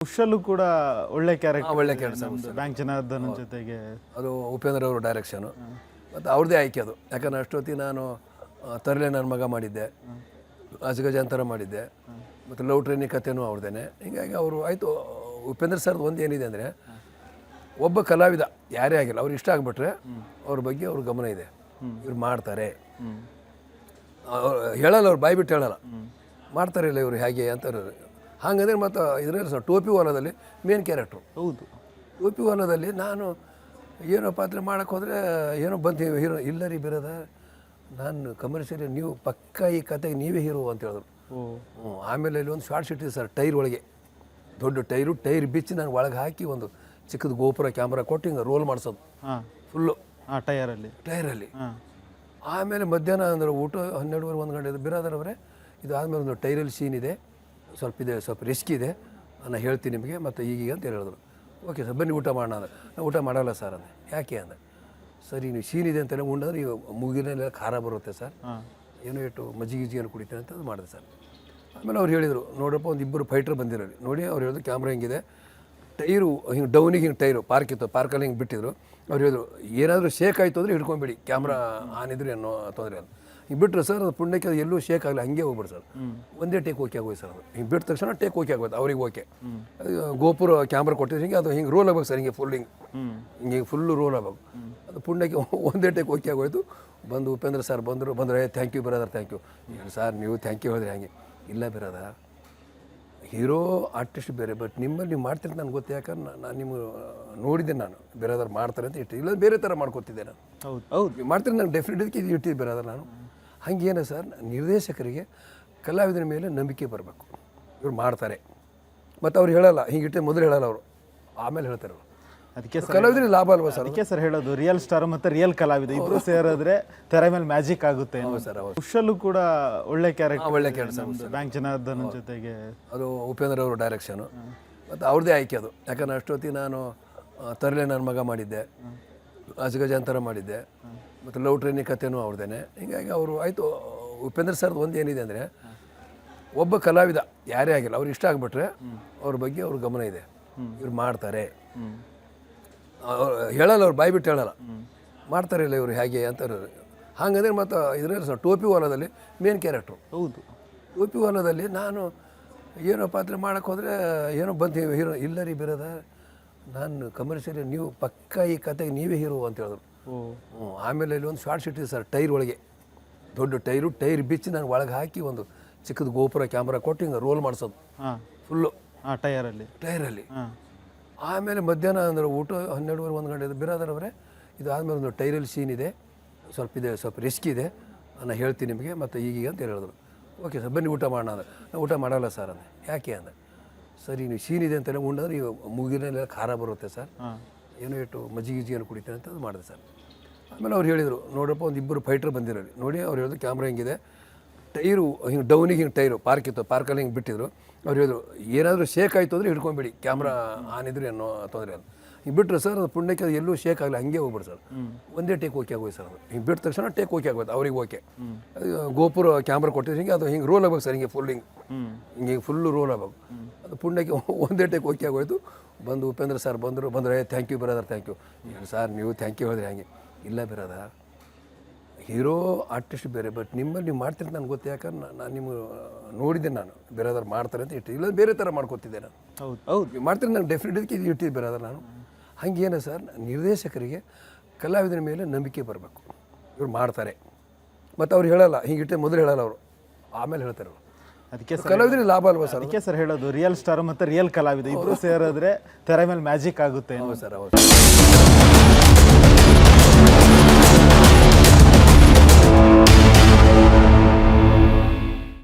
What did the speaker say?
ಉಷಲ್ಲು ಕೂಡ ಒಳ್ಳೆ ಕ್ಯಾರೆಕ್ಟರ್, ಒಳ್ಳೆ ಕ್ಯಾರೆಕ್ಟರ್ ಬ್ಯಾಂಕ್ ಜನಾರ್ದನ್ ಜೊತೆಗೆ. ಅದು ಉಪೇಂದ್ರ ಅವರು ಡೈರೆಕ್ಷನು ಮತ್ತು ಅವ್ರದ್ದೇ ಆಯ್ಕೆ ಅದು. ಯಾಕಂದ್ರೆ ಅಷ್ಟೊತ್ತಿ ನಾನು ತರಲೆ ನನ್ನ ಮಗ ಮಾಡಿದ್ದೆ, ಅಜಗಜಾಂತರ ಮಾಡಿದ್ದೆ, ಮತ್ತು ಲವ್ ಟ್ರೈನಿಂಗ್ ಕಥೆನೂ ಅವ್ರದ್ದೇನೆ. ಹೀಗಾಗಿ ಅವರು ಆಯಿತು. ಉಪೇಂದ್ರ ಸರ್ದು ಒಂದು ಏನಿದೆ ಅಂದರೆ, ಒಬ್ಬ ಕಲಾವಿದ ಯಾರೇ ಆಗಿಲ್ಲ ಅವ್ರು ಇಷ್ಟ ಆಗಿಬಿಟ್ರೆ ಅವ್ರ ಬಗ್ಗೆ ಅವ್ರ ಗಮನ ಇದೆ, ಇವ್ರು ಮಾಡ್ತಾರೆ ಹೇಳಲ್ಲ, ಅವ್ರು ಬಾಯಿ ಬಿಟ್ಟು ಹೇಳಲ್ಲ, ಮಾಡ್ತಾರೆ ಇಲ್ಲ ಇವರು ಹೇಗೆ ಅಂತ. ಹಾಗಂದ್ರೆ ಮತ್ತು ಇದರಲ್ಲಿ ಟೋಪಿ ಹೊಲದಲ್ಲಿ ಮೇನ್ ಕ್ಯಾರೆಕ್ಟ್ರು. ಹೌದು, ಟೋಪಿ ಹೊಲದಲ್ಲಿ ನಾನು ಏನೋ ಪಾತ್ರೆ ಮಾಡೋಕ್ಕೆ ಹೋದರೆ ಏನೋ ಬಂದು ಹೀರೋ ಇಲ್ಲ ರೀ ಬಿರೋದ, ನಾನು ಕಮರ್ಷಿಯಲಿ ನೀವು ಪಕ್ಕ ಈ ಕತೆಗೆ ನೀವೇ ಹೀರೋ ಅಂತ ಹೇಳಿದ್ರು. ಆಮೇಲೆ ಇಲ್ಲಿ ಒಂದು ಶಾರ್ಟ್ ಶೀಟ್ ಇದೆ ಸರ್, ಟೈರ್ ಒಳಗೆ ದೊಡ್ಡ ಟೈರ್ ಬಿಚ್ಚಿ ನಾನು ಒಳಗೆ ಹಾಕಿ ಒಂದು ಚಿಕ್ಕದು ಗೋಪುರ ಕ್ಯಾಮ್ರಾ ಕೊಟ್ಟು ಹಿಂಗೆ ರೋಲ್ ಮಾಡಿಸೋದು ಫುಲ್ಲು ಟೈರಲ್ಲಿ. ಆಮೇಲೆ ಮಧ್ಯಾಹ್ನ ಅಂದರೆ ಊಟ 12:30 1 ಗಂಟೆ ಬಿರಾದರವರೇ, ಇದು ಆದಮೇಲೆ ಒಂದು ಟೈರಲ್ಲಿ ಸೀನ್ ಇದೆ, ಸ್ವಲ್ಪ ರಿಸ್ಕ್ ಇದೆ, ನಾನು ಹೇಳ್ತೀನಿ ನಿಮಗೆ ಮತ್ತು ಈಗೀಗ ಅಂತ ಹೇಳಿದ್ರು. ಓಕೆ ಸರ್ ಬನ್ನಿ ಊಟ ಮಾಡೋಣ ಅಂದರೆ, ನಾನು ಊಟ ಮಾಡಲ್ಲ ಸರ್ ಅಂದೆ. ಯಾಕೆ ಅಂದೆ. ಸರಿ ನೀವು ಸೀನ್ ಇದೆ ಅಂತೆಲ್ಲ ಉಂಡಂದ್ರೆ ಈಗ ಮುಗಿಲೆಲ್ಲ ಖಾರ ಬರುತ್ತೆ ಸರ್, ಏನೋ ಇಟ್ಟು ಮಜ್ಜಿಗೆ ಕುಡಿತೇನೆ ಅಂತ ಅದು ಮಾಡಿದೆ ಸರ್. ಆಮೇಲೆ ಅವ್ರು ಹೇಳಿದರು, ನೋಡಪ್ಪ ಒಂದು ಇಬ್ಬರು ಫೈಟ್ರ್ ಬಂದಿರೋರು ನೋಡಿ. ಅವ್ರು ಹೇಳಿದ್ರು ಕ್ಯಾಮ್ರಾ ಹಿಂಗಿದೆ, ಟೈರು ಹಿಂಗೆ ಡೌನಿಗೆ ಹಿಂಗೆ ಟೈರು ಪಾರ್ಕ್ ಇತ್ತು, ಪಾರ್ಕಲ್ಲಿ ಹಿಂಗೆ ಬಿಟ್ಟಿದ್ರು. ಅವ್ರು ಹೇಳಿದ್ರು ಏನಾದರೂ ಶೇಕ್ ಆಯಿತು ಅಂದರೆ ಹಿಡ್ಕೊಂಬಿಡಿ, ಕ್ಯಾಮ್ರಾ ಆನ್ ಇದ್ರೆ ಏನೋ ತೊಂದರೆ ಅಂತ. ಹಿಂಗೆ ಬಿಟ್ಟರು ಸರ್, ಅದು ಪುಣ್ಯಕ್ಕೆ ಅದು ಎಲ್ಲೂ ಶೇಕ್ ಆಗಲಿ, ಹಂಗೆ ಹೋಗ್ಬಿಡು ಸರ್. ಒಂದೇ ಟೇಕ್ ಓಕೆ ಆಗೋಯ್ತು ಸರ್. ಅದು ಹಿಂಗೆ ಬಿಟ್ಟ ತಕ್ಷಣ ಟೇಕ್ ಓಕೆ ಆಗೋಯ್ತು ಅವ್ರಿಗೆ. ಓಕೆ ಗೋಪುರ ಕ್ಯಾಮ್ರಾ ಕೊಟ್ಟಿದ್ರೆ ಹಿಂಗೆ ಅದು ಹಿಂಗೆ ರೋಲ್ ಆಗ್ಬೇಕು ಸರ್, ಹಿಂಗೆ ಫುಲ್ ಹಿಂಗೆ ಫುಲ್ಲು ರೋಲ್ ಆಗ್ಬೇಕು. ಅದು ಪುಣ್ಯಕ್ಕೆ ಒಂದೇ ಟೇಕ್ ಓಕೆ ಆಗೋಯ್ತು. ಬಂದು ಉಪೇಂದ್ರ ಸರ್ ಬಂದರು thank you brother, thank you sir, ನೀವು ಥ್ಯಾಂಕ್ ಯು ಹೇಳಿದ್ರೆ ಹಂಗೆ. ಇಲ್ಲ ಬ್ರದರ್, ಹೀರೋ ಆರ್ಟಿಸ್ಟ್ ಬೇರೆ, ಬಟ್ ನಿಮ್ಮಲ್ಲಿ ನೀವು ಮಾಡ್ತೀರಿ ನನಗೆ ಗೊತ್ತು, ಯಾಕಂದ್ರೆ ನಾನು ನಿಮ್ಗೆ ನೋಡಿದ್ದೆ, ನಾನು ಬೇರೆದಾರು ಮಾಡ್ತಾರೆ ಅಂತ ಇಟ್ಟು, ಇಲ್ಲ ಬೇರೆ ಥರ ಮಾಡ್ಕೊತಿದ್ದೆ ನಾನು. ಹೌದು ನೀವು ಮಾಡ್ತೀರಿ, ನಾನು ಡೆಫಿನೆಟ್ಲಿ ಇದು ಇಟ್ಟಿದ್ದು ಬೇರೆದಾರು ನಾನು. ಹಾಗೇನ ಸರ್, ನಿರ್ದೇಶಕರಿಗೆ ಕಲಾವಿದರ ಮೇಲೆ ನಂಬಿಕೆ ಬರಬೇಕು, ಇವ್ರು ಮಾಡ್ತಾರೆ. ಮತ್ತು ಅವ್ರು ಹೇಳಲ್ಲ, ಹೀಗಿಟ್ಟೆ ಮೊದಲು ಹೇಳಲ್ಲ ಅವರು, ಆಮೇಲೆ ಹೇಳ್ತಾರೆ ಅವರು. ಅದಕ್ಕೆ ಕಲಾವಿದರಿಗೆ ಲಾಭ ಅಲ್ವಾ ಸರ್? ಅದಕ್ಕೆ ಸರ್ ಹೇಳೋದು, ರಿಯಲ್ ಸ್ಟಾರ್ ಮತ್ತು ರಿಯಲ್ ಕಲಾವಿದ ಇಬ್ಬರು ಸೇರಿದ್ರೆ ತೆರೆ ಮೇಲೆ ಮ್ಯಾಜಿಕ್ ಆಗುತ್ತೆ. ಸರ್ ಉಷಲ್ಲು ಕೂಡ ಒಳ್ಳೆ ಕ್ಯಾರೆಕ್ಟರ್, ಒಳ್ಳೆ ಕ್ಯಾರೆಕ್ಟರ್, ಬ್ಯಾಂಕ್ ಜನಾರ್ದನ್ ಜೊತೆಗೆ. ಅದು ಉಪೇಂದ್ರ ಅವರು ಡೈರೆಕ್ಷನು ಮತ್ತು ಅವ್ರದ್ದೇ ಆಯ್ಕೆ ಅದು. ಯಾಕಂದ್ರೆ ಅಷ್ಟೊತ್ತಿ ನಾನು ತರಲೆ ನನ್ನ ಮಗ ಮಾಡಿದ್ದೆ, ಅಜಗಜಾಂತರ ಮಾಡಿದ್ದೆ, ಮತ್ತು ಲವ್ ಟ್ರೈನಿಂಗ್ ಕಥೆನೂ ಅವ್ರದ್ದೇನೆ. ಹೀಗಾಗಿ ಅವರು ಆಯಿತು. ಉಪೇಂದ್ರ ಸರ್ದು ಒಂದು ಏನಿದೆ ಅಂದರೆ, ಒಬ್ಬ ಕಲಾವಿದ ಯಾರೇ ಆಗಿಲ್ಲ ಅವ್ರು ಇಷ್ಟ ಆಗಿಬಿಟ್ರೆ ಅವ್ರ ಬಗ್ಗೆ ಅವ್ರ ಗಮನ ಇದೆ, ಇವ್ರು ಮಾಡ್ತಾರೆ ಹೇಳಲ್ಲ, ಅವ್ರು ಬಾಯಿ ಬಿಟ್ಟು ಹೇಳಲ್ಲ, ಮಾಡ್ತಾರೆ ಇಲ್ಲ ಇವರು ಹೇಗೆ ಅಂತ. ಹಾಗಂದ್ರೆ ಮತ್ತು ಇದರಲ್ಲಿ ಟೋಪಿ ಹೊಲದಲ್ಲಿ ಮೇನ್ ಕ್ಯಾರೆಕ್ಟ್ರು. ಹೌದು, ಟೋಪಿ ಹೊಲದಲ್ಲಿ ನಾನು ಏನೋ ಪಾತ್ರೆ ಮಾಡೋಕ್ಕೆ ಹೋದರೆ ಏನೋ ಬಂದು ಹೀರೋ ಇಲ್ಲ ರೀ ಬಿರೋದ, ನಾನು ಕಮರ್ಷಿಯಲಿ ನೀವು ಪಕ್ಕ ಈ ಕತೆಗೆ ನೀವೇ ಹೀರೋ ಅಂತ ಹೇಳಿದ್ರು. ಆಮೇಲೆ ಇಲ್ಲಿ ಒಂದು ಶಾರ್ಟ್ ಶೀಟ್ ಇದೆ ಸರ್, ಟೈರ್ ಒಳಗೆ ದೊಡ್ಡ ಟೈರ್ ಬಿಚ್ಚಿ ನಾನು ಒಳಗೆ ಹಾಕಿ ಒಂದು ಚಿಕ್ಕದು ಗೋಪುರ ಕ್ಯಾಮ್ರಾ ಕೊಟ್ಟು ಹಿಂಗೆ ರೋಲ್ ಮಾಡಿಸೋದು ಫುಲ್ಲು ಟೈರಲ್ಲಿ. ಆಮೇಲೆ ಮಧ್ಯಾಹ್ನ ಅಂದರೆ ಊಟ 12:30 1 ಗಂಟೆ ಬಿರಾದರವರೇ, ಇದು ಆದಮೇಲೆ ಒಂದು ಟೈರಲ್ಲಿ ಸೀನ್ ಇದೆ, ಸ್ವಲ್ಪ ರಿಸ್ಕ್ ಇದೆ, ನಾನು ಹೇಳ್ತೀನಿ ನಿಮಗೆ ಮತ್ತು ಈಗೀಗ ಅಂತ ಹೇಳಿದ್ರು. ಓಕೆ ಸರ್ ಬನ್ನಿ ಊಟ ಮಾಡೋಣ ಅಂದರೆ, ನಾನು ಊಟ ಮಾಡಲ್ಲ ಸರ್ ಅಂದೆ. ಯಾಕೆ ಅಂದೆ. ಸರಿ ನೀವು ಸೀನ್ ಇದೆ ಅಂತೆಲ್ಲ ಉಂಡಂದ್ರೆ ಈಗ ಮುಗಿಲೆಲ್ಲ ಖಾರ ಬರುತ್ತೆ ಸರ್, ಏನೋ ಇಟ್ಟು ಮಜ್ಜಿಗೆ ಕುಡಿತೇನೆ ಅಂತ ಅದು ಮಾಡಿದೆ ಸರ್. ಆಮೇಲೆ ಅವ್ರು ಹೇಳಿದರು, ನೋಡಪ್ಪ ಒಂದು ಇಬ್ಬರು ಫೈಟ್ರ್ ಬಂದಿರೋರು ನೋಡಿ. ಅವ್ರು ಹೇಳಿದ್ರು ಕ್ಯಾಮ್ರಾ ಹಿಂಗಿದೆ, ಟೈರು ಹಿಂಗೆ ಡೌನಿಗೆ ಹಿಂಗೆ ಟೈರು ಪಾರ್ಕ್ ಇತ್ತು, ಪಾರ್ಕಲ್ಲಿ ಹಿಂಗೆ ಬಿಟ್ಟಿದ್ರು. ಅವ್ರು ಹೇಳಿದ್ರು ಏನಾದರೂ ಶೇಕ್ ಆಯಿತು ಅಂದರೆ ಹಿಡ್ಕೊಂಬಿಡಿ, ಕ್ಯಾಮ್ರಾ ಆನ್ ಇದ್ರೆ ಏನೋ ತೊಂದರೆ ಅಂತ. ಹಿಂಗೆ ಬಿಟ್ಟರು ಸರ್, ಅದು ಪುಣ್ಯಕ್ಕೆ ಅದು ಎಲ್ಲೂ ಶೇಕ್ ಆಗಲಿ, ಹಂಗೆ ಹೋಗ್ಬಿಡು ಸರ್. ಒಂದೇ ಟೇಕ್ ಓಕೆ ಆಗೋಯ್ತು ಸರ್. ಅದು ಹಿಂಗೆ ಬಿಟ್ಟ ತಕ್ಷಣ ಟೇಕ್ ಓಕೆ ಆಗೋಯ್ತು ಅವ್ರಿಗೆ. ಓಕೆ ಗೋಪುರ ಕ್ಯಾಮ್ರಾ ಕೊಟ್ಟಿದ್ರೆ ಹಿಂಗೆ ಅದು ಹಿಂಗೆ ರೋಲ್ ಆಗ್ಬೇಕು ಸರ್, ಹಿಂಗೆ ಫುಲ್ ಹಿಂಗೆ ಫುಲ್ಲು ರೋಲ್ ಆಗ್ಬೇಕು. ಅದು ಪುಣ್ಯಕ್ಕೆ ಒಂದೇ ಟೇಕ್ ಓಕೆ ಆಗೋಯ್ತು. ಬಂದು ಉಪೇಂದ್ರ ಸರ್ ಬಂದರು thank you brother, thank you sir, ನೀವು ಥ್ಯಾಂಕ್ ಯು ಹೇಳಿದ್ರೆ ಹಂಗೆ. ಇಲ್ಲ ಬ್ರದರ್, ಹೀರೋ ಆರ್ಟಿಸ್ಟ್ ಬೇರೆ, ಬಟ್ ನಿಮ್ಮಲ್ಲಿ ನೀವು ಮಾಡ್ತೀರಿ ನನಗೆ ಗೊತ್ತು, ಯಾಕಂದ್ರೆ ನಾನು ನಿಮ್ಗೆ ನೋಡಿದ್ದೆ, ನಾನು ಬೇರೆದಾರು ಮಾಡ್ತಾರೆ ಅಂತ ಇಟ್ಟು, ಇಲ್ಲ ಬೇರೆ ಥರ ಮಾಡ್ಕೊತಿದ್ದೆ ನಾನು. ಹೌದು ನೀವು ಮಾಡ್ತೀರಿ, ನಾನು ಡೆಫಿನೆಟ್ಲಿ ಇದು ಇಟ್ಟಿದ್ದು ಬೇರೆದಾರು ನಾನು. ಹಾಗೇನ ಸರ್, ನಿರ್ದೇಶಕರಿಗೆ ಕಲಾವಿದರ ಮೇಲೆ ನಂಬಿಕೆ ಬರಬೇಕು, ಇವ್ರು ಮಾಡ್ತಾರೆ. ಮತ್ತು ಅವ್ರು ಹೇಳಲ್ಲ, ಹೀಗಿಟ್ಟೆ ಮೊದಲು ಹೇಳಲ್ಲ ಅವರು, ಆಮೇಲೆ ಹೇಳ್ತಾರೆ ಅವರು. ಅದಕ್ಕೆ ಕಲಾವಿದರಿಗೆ ಲಾಭ ಅಲ್ವಾ ಸರ್? ಅದಕ್ಕೆ ಸರ್ ಹೇಳೋದು, ರಿಯಲ್ ಸ್ಟಾರ್ ಮತ್ತು ರಿಯಲ್ ಕಲಾವಿದ ಇಬ್ಬರು ಸೇರಿದ್ರೆ ತೆರೆ ಮೇಲೆ ಮ್ಯಾಜಿಕ್ ಆಗುತ್ತೆ. ಹೌದು ಸರ್, ಹೌದು.